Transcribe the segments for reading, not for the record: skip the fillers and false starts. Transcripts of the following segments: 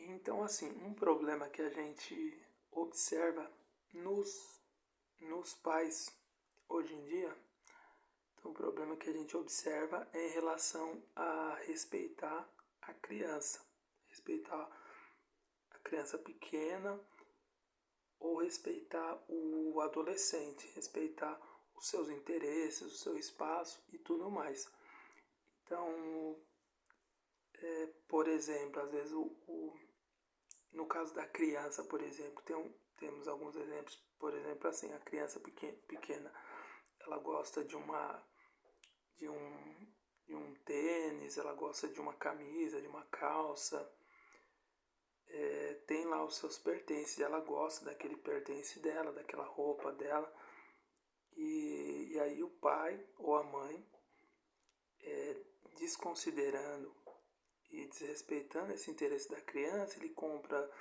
Então, assim, um problema que a gente observa nos pais hoje em dia, então, um problema que a gente observa é em relação a respeitar a criança, respeitar a criança pequena ou respeitar o adolescente, respeitar os seus interesses, o seu espaço e tudo mais. Então, por exemplo, às vezes no caso da criança, por exemplo, temos alguns exemplos, por exemplo, assim, a criança pequena, ela gosta de um, de um tênis, ela gosta de uma camisa, de uma calça, tem lá os seus pertences, ela gosta daquele pertence dela, daquela roupa dela, e aí o pai ou a mãe, desconsiderando e desrespeitando esse interesse da criança, ele compra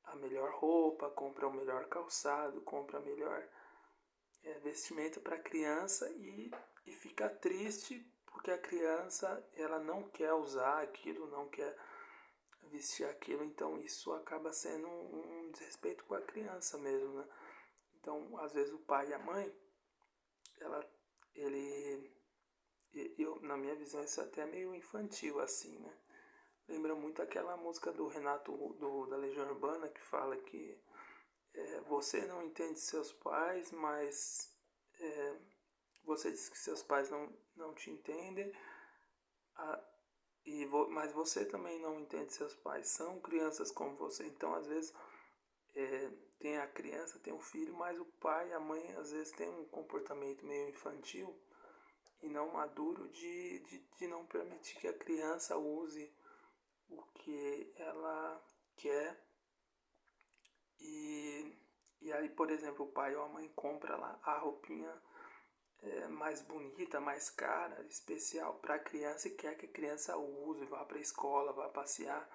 a melhor roupa, compra o melhor calçado, compra a melhor vestimenta para a criança e fica triste porque a criança ela não quer usar aquilo, não quer vestir aquilo, então isso acaba sendo um desrespeito com a criança mesmo, né? Então, às vezes o pai e a mãe, ela, ele, eu, na minha visão, isso é até meio infantil assim, né? Lembra muito aquela música do Renato da Legião Urbana que fala que você não entende seus pais, mas você diz que seus pais não te entendem, a, mas você também não entende seus pais. São crianças como você. Então, às vezes, tem a criança, tem o filho, mas o pai e a mãe, às vezes, tem um comportamento meio infantil e não maduro de não permitir que a criança use o que ela quer. E aí, por exemplo, o pai ou a mãe compra lá a roupinha mais bonita, mais cara, especial para a criança e quer que a criança use, vá para a escola, vá passear,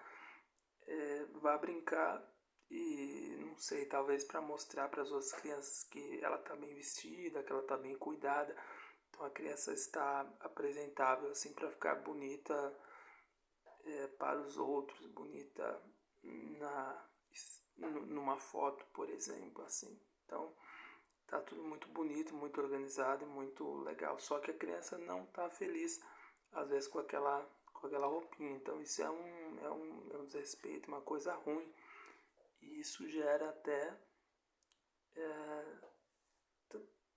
vá brincar e não sei, talvez para mostrar para as outras crianças que ela está bem vestida, que ela está bem cuidada. Então a criança está apresentável assim para ficar bonita para os outros, bonita na numa foto, por exemplo, assim. Então tá tudo muito bonito, muito organizado e muito legal. Só que a criança não tá feliz, às vezes, com aquela roupinha. Então isso é um desrespeito, uma coisa ruim. E isso gera até,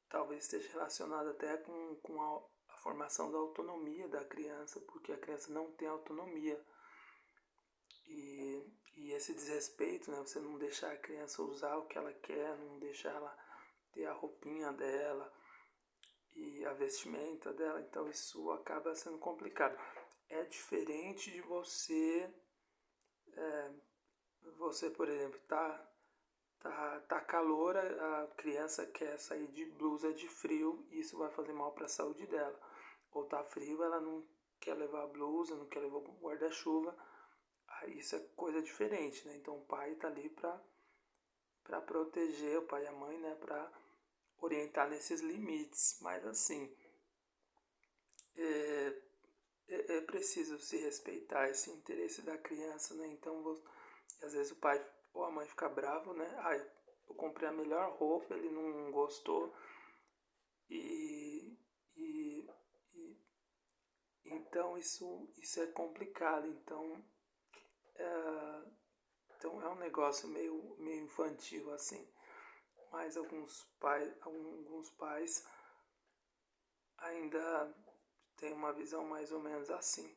talvez esteja relacionado até com a formação da autonomia da criança, porque a criança não tem autonomia. E esse desrespeito, né, você não deixar a criança usar o que ela quer, não deixar ela ter a roupinha dela, e a vestimenta dela, então isso acaba sendo complicado. É diferente de você, por exemplo, tá calor, a criança quer sair de blusa de frio e isso vai fazer mal para a saúde dela. Ou tá frio, ela não quer levar a blusa, não quer levar o guarda-chuva, aí isso é coisa diferente, né? Então o pai tá ali para proteger, o pai e a mãe, né, para orientar nesses limites, mas assim, é, é preciso se respeitar esse interesse da criança, né? Então, às vezes o pai ou a mãe fica bravo, né? Ah, eu comprei a melhor roupa, ele não gostou e, e, e então isso é complicado. Então é um negócio meio infantil assim. Mas alguns pais ainda têm uma visão mais ou menos assim.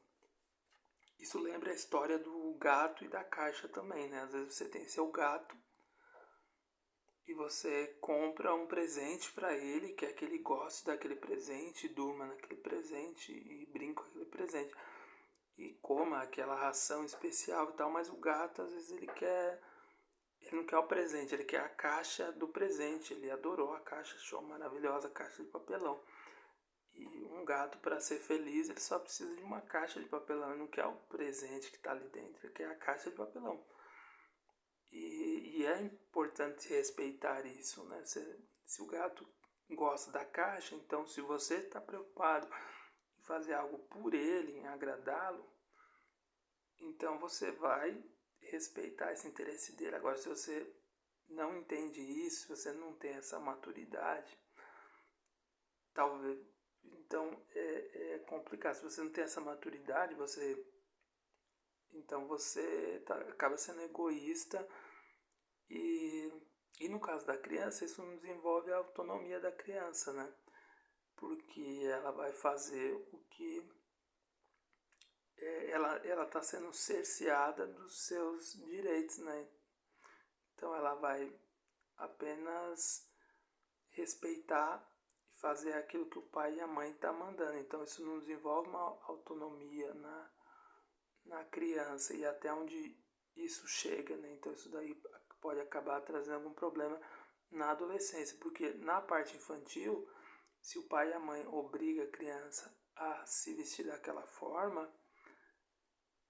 Isso lembra a história do gato e da caixa também, né? Às vezes você tem seu gato e você compra um presente para ele, quer que ele goste daquele presente, durma naquele presente e brinque com aquele presente e coma aquela ração especial e tal, mas o gato às vezes ele não quer o presente, ele quer a caixa do presente, ele adorou a caixa, achou maravilhosa a caixa de papelão. E um gato, para ser feliz, ele só precisa de uma caixa de papelão. Ele não quer o presente que está ali dentro, ele quer a caixa de papelão. E é importante respeitar isso, né? Se o gato gosta da caixa, então se você está preocupado em fazer algo por ele, em agradá-lo, então você vai respeitar esse interesse dele. Agora, se você não entende isso, se você não tem essa maturidade, talvez, então é complicado. Se você não tem essa maturidade, você acaba sendo egoísta e no caso da criança, isso não desenvolve a autonomia da criança, né? Porque ela vai fazer o que ela está sendo cerceada dos seus direitos, né? Então ela vai apenas respeitar e fazer aquilo que o pai e a mãe estão mandando. Então isso não desenvolve uma autonomia na criança e até onde isso chega, né? Então isso daí pode acabar trazendo algum problema na adolescência, porque na parte infantil, se o pai e a mãe obrigam a criança a se vestir daquela forma,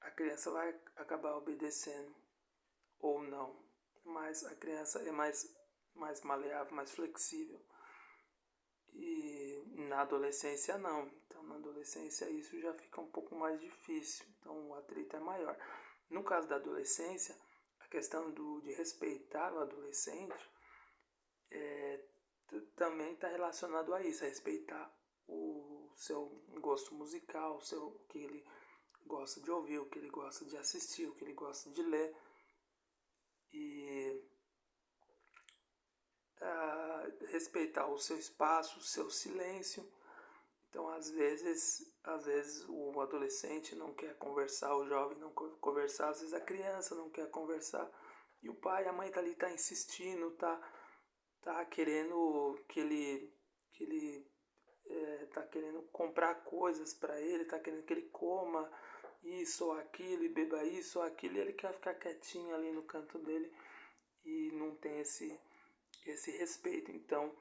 a criança vai acabar obedecendo ou não, mas a criança é mais maleável, mais flexível. E na adolescência não. Então na adolescência isso já fica um pouco mais difícil. Então o atrito é maior. No caso da adolescência, a questão de respeitar o adolescente também está relacionado a isso, a respeitar o seu gosto musical, o que ele gosta de ouvir, o que ele gosta de assistir, o que ele gosta de ler. E respeitar o seu espaço, o seu silêncio. Então, às vezes o adolescente não quer conversar, o jovem não quer conversar, às vezes a criança não quer conversar e o pai, a mãe tá ali, tá insistindo, tá querendo que ele tá querendo comprar coisas para ele, tá querendo que ele coma isso ou aquilo e beba isso ou aquilo, e ele quer ficar quietinho ali no canto dele e não tem esse respeito. Então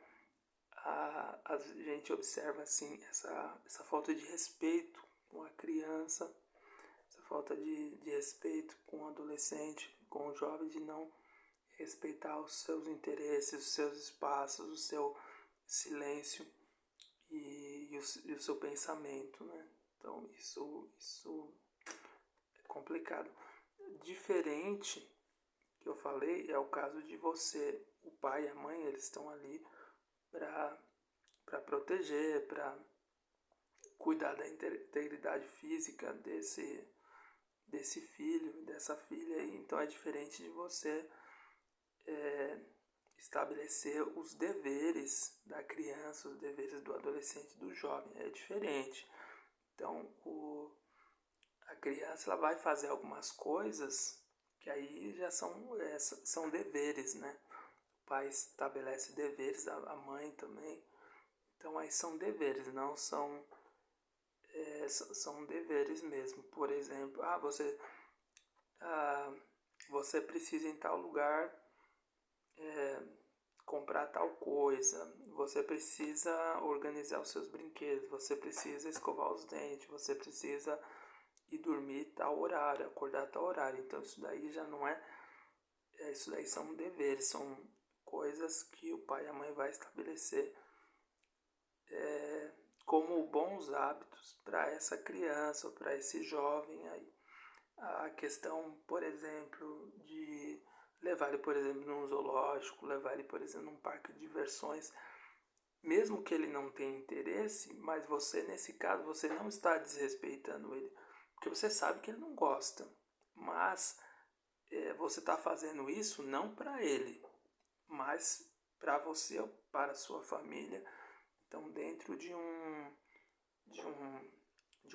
a gente observa assim essa falta de respeito com a criança, essa falta de respeito com o adolescente, com o jovem, de não respeitar os seus interesses, os seus espaços, o seu silêncio e o seu pensamento, né? Então isso é complicado. Diferente que eu falei é o caso de você, o pai e a mãe, eles estão ali para proteger, para cuidar da integridade física desse filho, dessa filha. Então é diferente de você estabelecer os deveres da criança, os deveres do adolescente, do jovem. É diferente. Então a criança ela vai fazer algumas coisas que aí já são deveres, né? O pai estabelece deveres, a mãe também. Então aí são deveres, não são deveres mesmo. Por exemplo, você precisa ir em tal lugar comprar tal coisa, você precisa organizar os seus brinquedos, você precisa escovar os dentes, você precisa ir dormir tal horário, acordar tal horário. Então isso daí já não isso daí são deveres, são coisas que o pai e a mãe vai estabelecer como bons hábitos para essa criança ou para esse jovem aí. A questão, por exemplo, de levar ele, por exemplo, num zoológico, levar ele, por exemplo, num parque de diversões, mesmo que ele não tenha interesse, mas você, nesse caso, você não está desrespeitando ele, porque você sabe que ele não gosta, mas você está fazendo isso não para ele, mas para você ou para a sua família. Então, dentro de um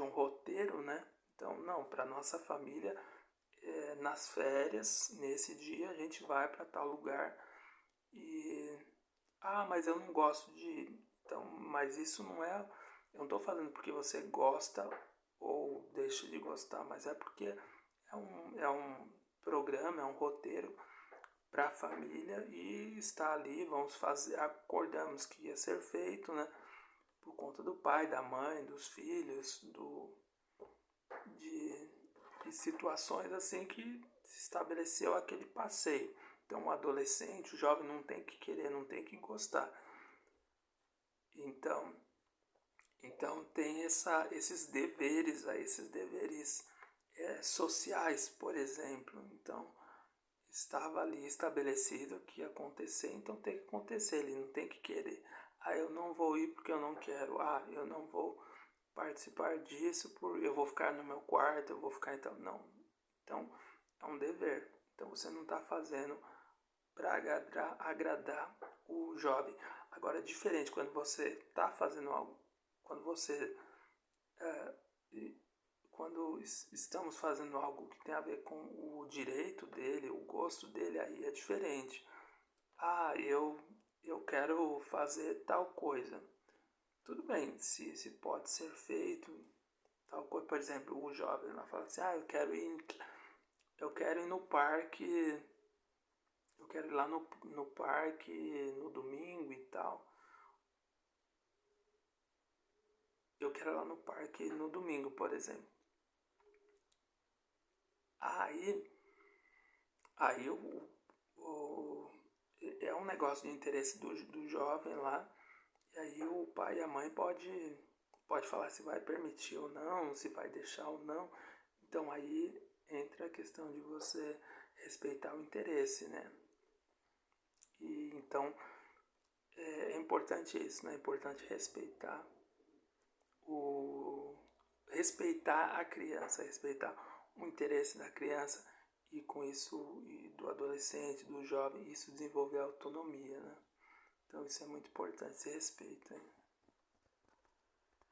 roteiro, né? Então, não, para nossa família, nas férias, nesse dia, a gente vai para tal lugar e... mas eu não gosto de ir. Então, mas isso não é... Eu não estou falando porque você gosta ou deixa de gostar, mas é porque é um programa, é um roteiro para a família e está ali, vamos fazer, acordamos que ia ser feito, né? Por conta do pai, da mãe, dos filhos, de situações assim que se estabeleceu aquele passeio. Então o adolescente, o jovem não tem que querer, não tem que gostar. Então tem esses deveres sociais, por exemplo. Então estava ali estabelecido que ia acontecer, então tem que acontecer, ele não tem que querer. Ah, eu não vou ir porque eu não quero. Ah, eu não vou participar disso, eu vou ficar no meu quarto, eu vou ficar então. Não. Então, é um dever. Então você não está fazendo para agradar o jovem. Agora é diferente quando você está fazendo algo, quando você é, quando estamos fazendo algo que tem a ver com o direito dele, o gosto dele, aí é diferente. Ah, eu quero fazer tal coisa. Tudo bem, se pode ser feito, tal coisa. Por exemplo, o jovem lá fala assim, eu quero ir no parque, eu quero ir lá no parque no domingo e tal. Eu quero ir lá no parque no domingo, por exemplo. Aí, aí é um negócio de interesse do jovem lá. E aí o pai e a mãe pode falar se vai permitir ou não, se vai deixar ou não. Então aí entra a questão de você respeitar o interesse, né? E então é importante isso, né? É importante o respeitar a criança, respeitar o interesse da criança e com isso e do adolescente, do jovem, isso desenvolver a autonomia, né? Então isso é muito importante, esse respeito, hein?